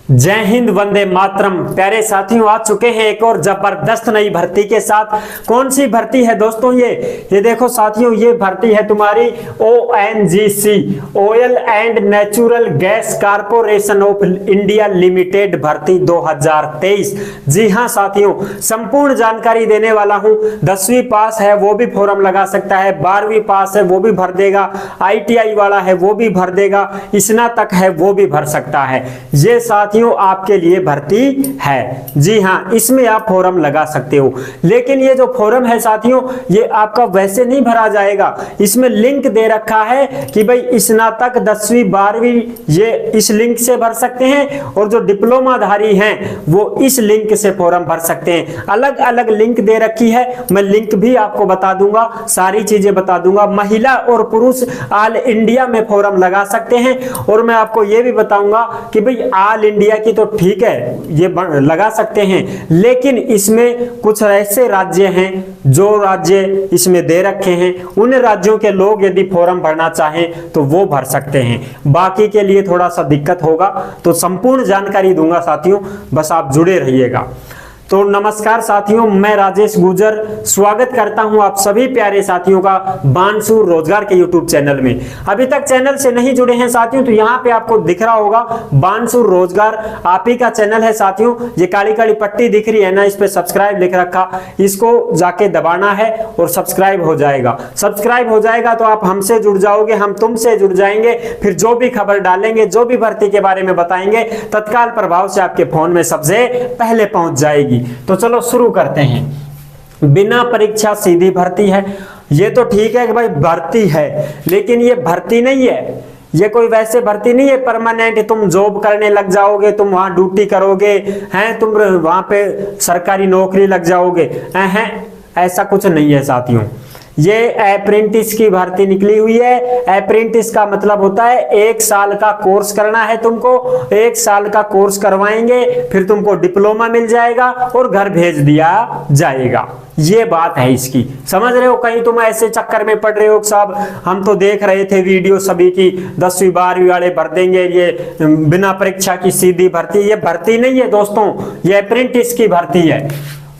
जय हिंद, वंदे मातरम। प्यारे साथियों, आ चुके हैं एक और जबरदस्त नई भर्ती के साथ। कौन सी भर्ती है दोस्तों? ये देखो साथियों, ये भर्ती है तुम्हारी ONGC, oil and natural gas corporation of India limited भर्ती 2023। जी हाँ साथियों, संपूर्ण जानकारी देने वाला हूं। 10वीं पास है वो भी फॉर्म लगा सकता है, 12वीं पास है वो भी भर देगा, ITI वाला है वो भी भर देगा, स्नातक है वो भी भर सकता है। ये साथियों आपके लिए भर्ती है। जी हाँ, इसमें आप फॉर्म लगा सकते हो। लेकिन ये जो फॉर्म है साथियों, ये आपका वैसे नहीं भरा जाएगा। इसमें लिंक दे रखा है कि भाई स्नातक 10वीं 12वीं ये इस लिंक से भर सकते हैं, और जो डिप्लोमाधारी हैं वो इस लिंक से फॉर्म भर सकते हैं। अलग अलग लिंक दे रखी है, मैं लिंक भी आपको बता दूंगा, सारी चीजें बता दूंगा। महिला और पुरुष ऑल इंडिया में फॉर्म लगा सकते हैं। और मैं आपको ये भी बताऊंगा कि भाई ऑल इंडिया की तो ठीक है, ये लगा सकते हैं, लेकिन इसमें कुछ ऐसे राज्य हैं जो राज्य इसमें दे रखे हैं, उन राज्यों के लोग यदि फॉर्म भरना चाहें तो वो भर सकते हैं। बाकी के लिए थोड़ा सा दिक्कत होगा, तो संपूर्ण जानकारी दूंगा साथियों, बस आप जुड़े रहिएगा। तो नमस्कार साथियों, मैं राजेश गुजर स्वागत करता हूं आप सभी प्यारे साथियों का बानसूर रोजगार के यूट्यूब चैनल में। अभी तक चैनल से नहीं जुड़े हैं साथियों, तो यहाँ पे आपको दिख रहा होगा बानसूर रोजगार, आप ही का चैनल है साथियों। ये काली काली पट्टी दिख रही है ना, इस पे सब्सक्राइब लिख रखा, इसको जाके दबाना है और सब्सक्राइब हो जाएगा। सब्सक्राइब हो जाएगा तो आप हमसे जुड़ जाओगे, हम तुमसे जुड़ जाएंगे। फिर जो भी खबर डालेंगे, जो भी भर्ती के बारे में बताएंगे, तत्काल प्रभाव से आपके फोन में सबसे पहले पहुंच जाएगी। तो चलो शुरू करते हैं। बिना परीक्षा सीधी भर्ती है। ये तो ठीक है कि भाई भर्ती है, लेकिन ये भर्ती नहीं है, ये कोई वैसे भर्ती नहीं है परमानेंट तुम जॉब करने लग जाओगे, तुम वहां ड्यूटी करोगे हैं, तुम वहां पे सरकारी नौकरी लग जाओगे, हैं, ऐसा कुछ नहीं है साथियों। ये अप्रेंटिस की भर्ती निकली हुई है। अप्रेंटिस का मतलब होता है 1 साल का कोर्स करना है तुमको, 1 साल का कोर्स करवाएंगे, फिर तुमको डिप्लोमा मिल जाएगा और घर भेज दिया जाएगा। ये बात है इसकी, समझ रहे हो? कहीं तुम ऐसे चक्कर में पड़ रहे हो साहब, हम तो देख रहे थे वीडियो सभी की 10वीं 12वीं वाले भर देंगे, ये बिना परीक्षा की सीधी भर्ती। ये भर्ती नहीं है दोस्तों, ये अप्रेंटिस की भर्ती है।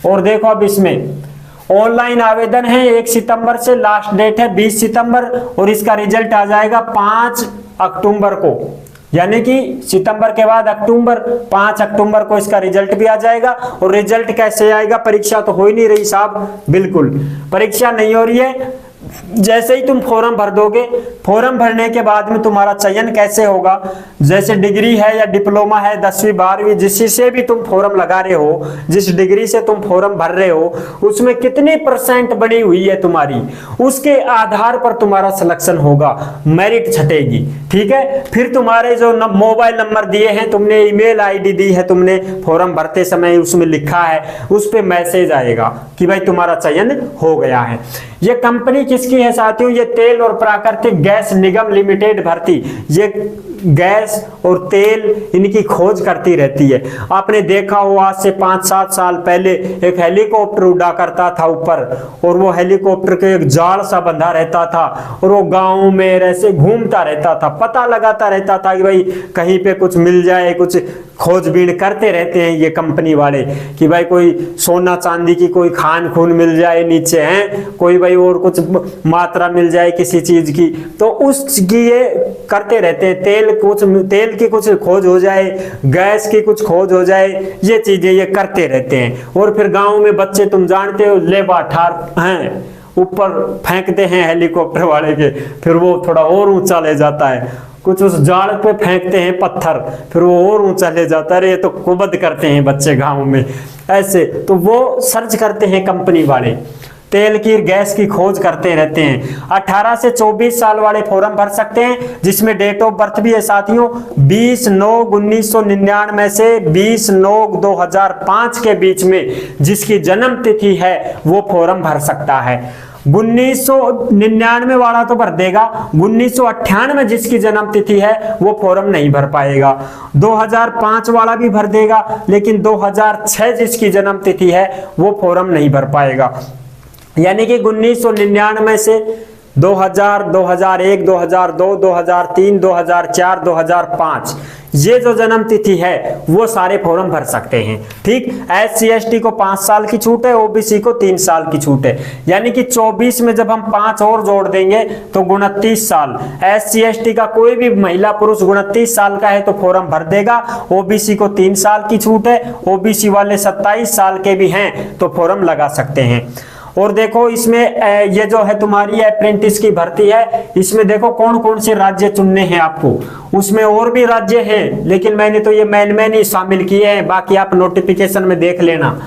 और देखो अब इसमें ऑनलाइन आवेदन है, 1 सितंबर से लास्ट डेट है 20 सितंबर, और इसका रिजल्ट आ जाएगा 5 अक्टूबर को। यानी कि सितंबर के बाद अक्टूबर, 5 अक्टूबर को इसका रिजल्ट भी आ जाएगा। और रिजल्ट कैसे आएगा? परीक्षा तो हो ही नहीं रही साहब, बिल्कुल परीक्षा नहीं हो रही है। जैसे ही तुम फॉर्म भर दोगे, फॉर्म भरने के बाद में तुम्हारा चयन कैसे होगा? जैसे डिग्री है या डिप्लोमा है, 10वीं 12वीं जिससे भी तुम फॉर्म लगा रहे हो, जिस डिग्री से तुम फॉर्म भर रहे हो, उसमें कितनी % बनी हुई है तुम्हारी, उसके आधार पर तुम्हारा सिलेक्शन होगा, मेरिट छटेगी। ठीक है, फिर तुम्हारे जो मोबाइल नंबर दिए हैं तुमने, ईमेल ID दी है तुमने, फॉर्म भरते समय उसमें लिखा है, उस पर मैसेज आएगा कि भाई तुम्हारा चयन हो गया है। ये कंपनी किसकी है साथियों? ये तेल और प्राकृतिक गैस निगम लिमिटेड भर्ती। ये गैस और तेल इनकी खोज करती रहती है। आपने देखा हो आज से 5-7 साल पहले एक हेलीकॉप्टर उड़ा करता था ऊपर, और वो हेलीकॉप्टर के एक जाल सा बंधा रहता था, और वो गांव में ऐसे घूमता रहता था, पता लगाता रहता था कि भाई कहीं पे कुछ मिल जाए, कुछ खोजबीन करते रहते हैं ये कंपनी वाले कि भाई कोई सोना चांदी की कोई खान खून मिल जाए नीचे, हैं कोई भाई और कुछ मात्रा मिल जाए किसी चीज की, तो उसकी ये करते रहते हैं। तेल की कुछ खोज हो जाए, गैस की कुछ खोज हो जाए, ये चीजें ये करते रहते हैं। और फिर गांव में बच्चे तुम जानते हो लेबा ठार हैं, ऊपर फेंकते हैं हेलीकॉप्टर वाले के, फिर वो थोड़ा और ऊंचा ले जाता है, कुछ उस जाल पे फेंकते हैं पत्थर, फिर वो और ऊंचा ले जाता है। ये तो कुबद करते हैं बच्चे गांव में ऐसे, तो वो सर्च करते हैं कंपनी वाले, तेल की गैस की खोज करते रहते हैं। 18 से 24 साल वाले फॉर्म भर सकते हैं, जिसमें डेट ऑफ बर्थ भी है साथियों 20/9/1999 से 20/9/2005 के बीच में जिसकी जन्म तिथि है वो फॉर्म भर सकता है। 1999 वाला तो भर देगा, 1998 जिसकी जन्म तिथि है वो फॉर्म नहीं भर पाएगा। 2005 वाला भी भर देगा, लेकिन 2006 जिसकी जन्म तिथि है वो फॉर्म नहीं भर पाएगा। यानी कि 1999 से 2000, 2001, 2002, 2003, 2004, 2005 ये जो जन्म तिथि है वो सारे फॉर्म भर सकते हैं। ठीक, SC ST को 5 साल की छूट है, OBC को 3 साल की छूट है, यानी कि 24 में जब हम 5 और जोड़ देंगे तो 29 साल। SC ST का कोई भी महिला पुरुष 29 साल का है तो फॉर्म भर देगा। OBC को 3 साल की छूट है, OBC वाले 27 साल के भी हैं तो फॉर्म लगा सकते हैं। और देखो इसमें ये जो है तुम्हारी अप्रेंटिस की भर्ती है, इसमें देखो कौन कौन से राज्य चुनने हैं आपको। उसमें और भी राज्य हैं लेकिन मैंने तो ये मेन ही शामिल किए हैं, बाकी आप नोटिफिकेशन में देख लेना।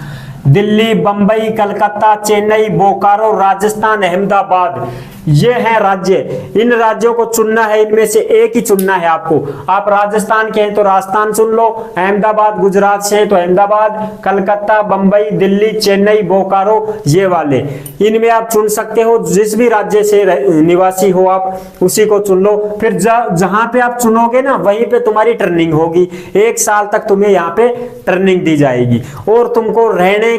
दिल्ली, बंबई, कलकत्ता, चेन्नई, बोकारो, राजस्थान, अहमदाबाद, ये हैं राज्य। इन राज्यों को चुनना है, इनमें से एक ही चुनना है आपको। आप राजस्थान के हैं तो राजस्थान चुन लो, अहमदाबाद गुजरात से हैं तो अहमदाबाद, कलकत्ता, बंबई, दिल्ली, चेन्नई, बोकारो, ये वाले इनमें आप चुन सकते हो। जिस भी राज्य से निवासी हो आप उसी को चुन लो। फिर जहां पे आप चुनोगे ना वहीं पे तुम्हारी ट्रेनिंग होगी। 1 साल तक तुम्हें यहाँ पे ट्रेनिंग दी जाएगी और तुमको रहने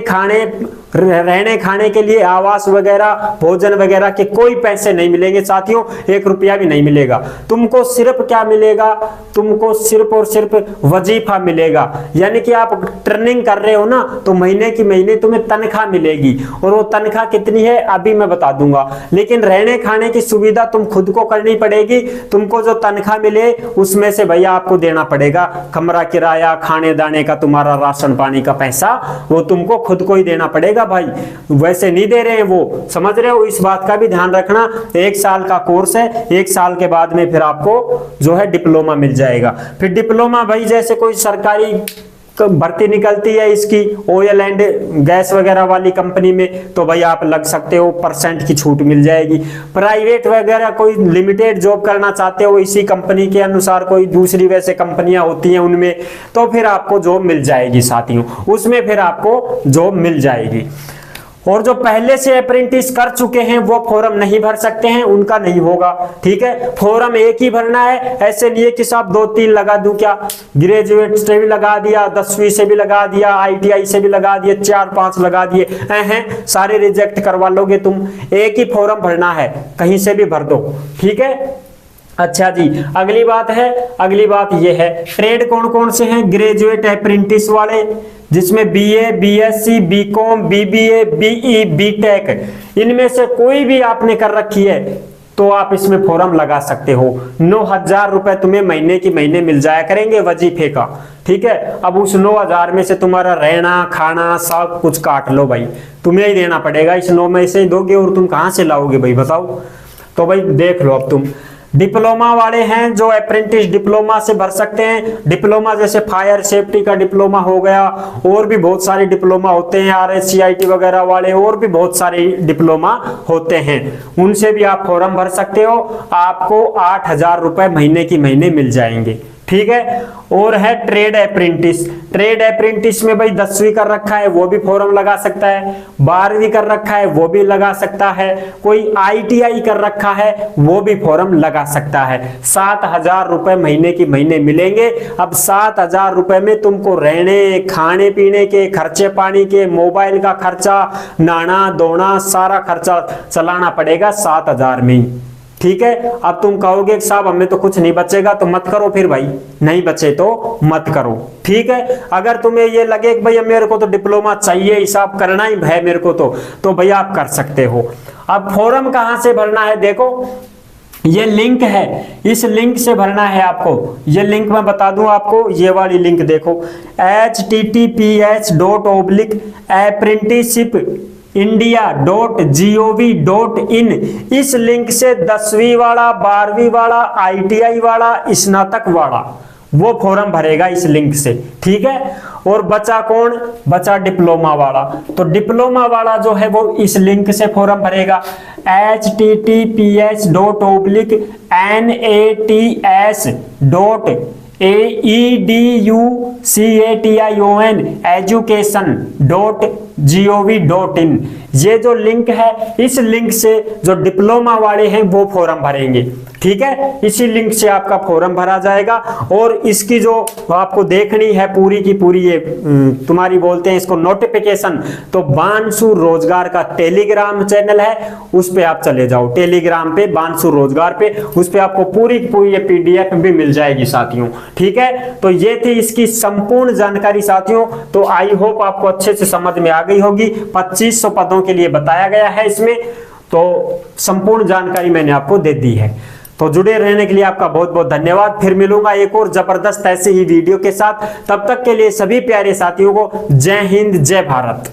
खाने के लिए आवास वगैरह, भोजन वगैरह के कोई पैसे नहीं मिलेंगे साथियों, 1 रुपया भी नहीं मिलेगा। तुमको सिर्फ क्या मिलेगा, तुमको सिर्फ और सिर्फ वजीफा मिलेगा। यानी कि आप ट्रेनिंग कर रहे हो ना तो महीने की महीने तुम्हें तनख्वाह मिलेगी, और वो तनख्वाह कितनी है अभी मैं बता दूंगा। लेकिन रहने खाने की सुविधा तुम खुद को करनी पड़ेगी। तुमको जो तनख्वाह मिले उसमें से भैया आपको देना पड़ेगा कमरा किराया, खाने दाने का, तुम्हारा राशन पानी का पैसा वो तुमको खुद को ही देना पड़ेगा भाई, वैसे नहीं दे रहे हैं वो, समझ रहे हो। इस बात का भी ध्यान रखना। 1 साल का कोर्स है, 1 साल के बाद में फिर आपको जो है डिप्लोमा मिल जाएगा। फिर डिप्लोमा भाई जैसे कोई सरकारी भर्ती निकलती है इसकी ऑयल एंड गैस वगैरह वाली कंपनी में तो भाई आप लग सकते हो, % की छूट मिल जाएगी। प्राइवेट वगैरह कोई लिमिटेड जॉब करना चाहते हो इसी कंपनी के अनुसार, कोई दूसरी वैसे कंपनियां होती हैं उनमें, तो फिर आपको जॉब मिल जाएगी साथियों, उसमें फिर आपको जॉब मिल जाएगी। और जो पहले से अप्रेंटिस कर चुके हैं वो फॉर्म नहीं भर सकते हैं, उनका नहीं होगा। ठीक है, फॉर्म एक ही भरना है। ऐसे नहीं है कि साहब 2-3 लगा दूं, क्या ग्रेजुएट से भी लगा दिया, 10वीं से भी लगा दिया, ITI से भी लगा दिए, 4-5 लगा दिए, हैं सारे रिजेक्ट करवा लोगे तुम। एक ही फॉर्म भरना है, कहीं से भी भर दो। ठीक है, अच्छा जी, अगली बात ये है ट्रेड कौन कौन से हैं। ग्रेजुएट अप्रेंटिस वाले जिसमें BA, BSc, BCom, BBA, BE, BTech, इनमें से कोई भी आपने कर रखी है तो आप इसमें फॉर्म लगा सकते हो। 9,000 रुपए तुम्हें महीने की महीने मिल जाया करेंगे वजीफे का। ठीक है, अब उस 9,000 में से तुम्हारा रहना खाना सब कुछ काट लो भाई, तुम्हें ही देना पड़ेगा। इस 9 में से ही दोगे और तुम कहां से लाओगे भाई बताओ। तो भाई देख लो अब तुम। डिप्लोमा वाले हैं जो अप्रेंटिस डिप्लोमा से भर सकते हैं। डिप्लोमा जैसे फायर सेफ्टी का डिप्लोमा हो गया, और भी बहुत सारे डिप्लोमा होते हैं, RSCIT वगैरह वाले, और भी बहुत सारे डिप्लोमा होते हैं, उनसे भी आप फॉर्म भर सकते हो। आपको 8,000 रुपए महीने की महीने मिल जाएंगे। ठीक है, और है ट्रेड अप्रेंटिस। ट्रेड अप्रेंटिस में भाई 10वीं कर रखा है वो भी फॉर्म लगा सकता है, 12वीं कर रखा है वो भी लगा सकता है, कोई ITI कर रखा है वो भी फॉर्म लगा सकता है। 7,000 रुपए महीने की महीने मिलेंगे। अब 7,000 रुपए में तुमको रहने खाने पीने के खर्चे पानी के, मोबाइल का खर्चा, नहाना धोना सारा खर्चा चलाना पड़ेगा 7,000 में ही। ठीक है, अब तुम कहोगे साहब हमें तो कुछ नहीं बचेगा, तो मत करो फिर भाई, नहीं बचे तो मत करो। ठीक है, अगर तुम्हें ये लगे कि भाई मेरे को तो डिप्लोमा चाहिए, हिसाब करना ही है मेरे को तो भाई आप कर सकते हो। अब फॉर्म कहां से भरना है, देखो ये लिंक है, इस लिंक से भरना है आपको। ये लिंक मैं बता दूं आपको, ये वाली लिंक देखो, https://apprenticeshipindia.gov.in। इस लिंक से 10वीं वाला, 12वीं वाला, ITI वाला, स्नातक वाला वो फॉर्म भरेगा इस लिंक से। ठीक है, और बचा कौन, बचा डिप्लोमा वाला। तो डिप्लोमा वाला जो है वो इस लिंक से फॉर्म भरेगा, https://education.education.gov.in। ये जो लिंक है, इस लिंक से जो डिप्लोमा वाले हैं वो फॉर्म भरेंगे। ठीक है, इसी लिंक से आपका फॉर्म भरा जाएगा। और इसकी जो आपको देखनी है पूरी की पूरी, ये तुम्हारी बोलते हैं इसको नोटिफिकेशन, तो बांसु रोजगार का टेलीग्राम चैनल है, उस पे आप चले जाओ, टेलीग्राम पे बांसु रोजगार पे, उस पे आपको पूरी की पूरी ये PDF भी मिल जाएगी साथियों। ठीक है, तो ये थी इसकी संपूर्ण जानकारी साथियों। तो आई होप आपको अच्छे से समझ में आ गई होगी। 2500 पदों के लिए बताया गया है इसमें, तो संपूर्ण जानकारी मैंने आपको दे दी है। तो जुड़े रहने के लिए आपका बहुत बहुत धन्यवाद। फिर मिलूंगा एक और जबरदस्त ऐसे ही वीडियो के साथ। तब तक के लिए सभी प्यारे साथियों को जय हिंद, जय भारत।